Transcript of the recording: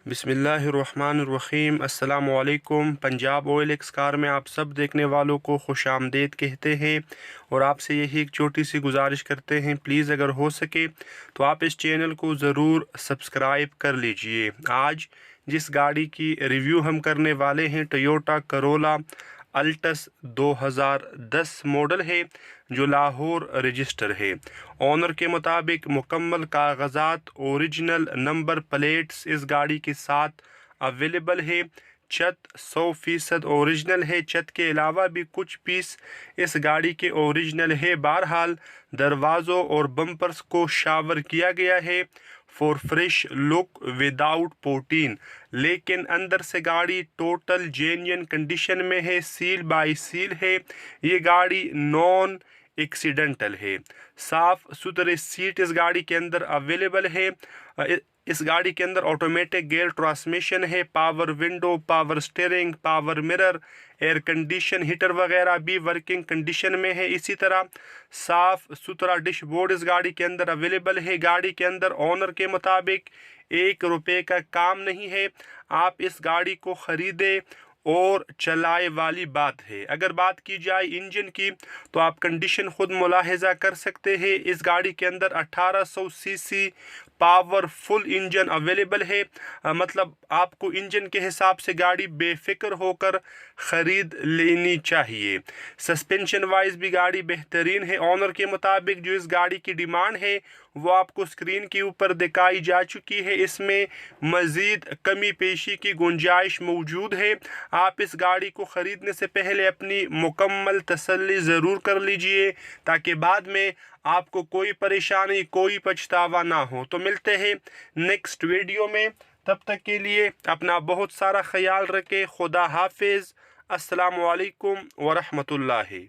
बिस्मिल्लाहिर्रहमानिर्रहीम। अस्सलाम वालेकुम। पंजाब ऑयल एक्स कार में आप सब देखने वालों को खुश आमदीद कहते हैं और आपसे यही एक छोटी सी गुजारिश करते हैं, प्लीज़ अगर हो सके तो आप इस चैनल को ज़रूर सब्सक्राइब कर लीजिए। आज जिस गाड़ी की रिव्यू हम करने वाले हैं टोयोटा करोला अल्टस 2010 मॉडल है, जो लाहौर रजिस्टर है। ऑनर के मुताबिक मुकम्मल कागजात, ओरिजिनल नंबर प्लेट्स इस गाड़ी के साथ अवेलेबल है। छत 100% ओरिजिनल है। छत के अलावा भी कुछ पीस इस गाड़ी के ओरिजिनल है। बहरहाल दरवाज़ों और बम्पर्स को शावर किया गया है for fresh look without protein, लेकिन अंदर से गाड़ी टोटल जेन्युइन कंडीशन में है। सील बाय सील है। ये गाड़ी नॉन एक्सीडेंटल है। साफ़ सुथरे सीट इस गाड़ी के अंदर अवेलेबल है। इस गाड़ी के अंदर ऑटोमेटिक गियर ट्रांसमिशन है। Power window, power steering, power mirror, air condition, heater वगैरह भी वर्किंग कंडीशन में है। इसी तरह साफ़ सुथरा डैशबोर्ड इस गाड़ी के अंदर अवेलेबल है। गाड़ी के अंदर ऑनर के मुताबिक ₹1 का काम नहीं है। आप इस गाड़ी को ख़रीदे और चलाए वाली बात है। अगर बात की जाए इंजन की तो आप कंडीशन खुद मुलाहिजा कर सकते हैं। इस गाड़ी के अंदर 1800 सीसी पावरफुल इंजन अवेलेबल है। मतलब आपको इंजन के हिसाब से गाड़ी बेफिक्र होकर ख़रीद लेनी चाहिए। सस्पेंशन वाइज भी गाड़ी बेहतरीन है। ऑनर के मुताबिक जो इस गाड़ी की डिमांड है वो आपको स्क्रीन के ऊपर दिखाई जा चुकी है। इसमें मज़ीद कमी पेशी की गुंजाइश मौजूद है। आप इस गाड़ी को ख़रीदने से पहले अपनी मुकम्मल तसल्ली ज़रूर कर लीजिए, ताकि बाद में आपको कोई परेशानी, कोई पछतावा ना हो। तो मिलते हैं नेक्स्ट वीडियो में। तब तक के लिए अपना बहुत सारा ख्याल रखें। खुदा हाफिज़। अस्सलामु अलैकुम वरहमतुल्लाहि।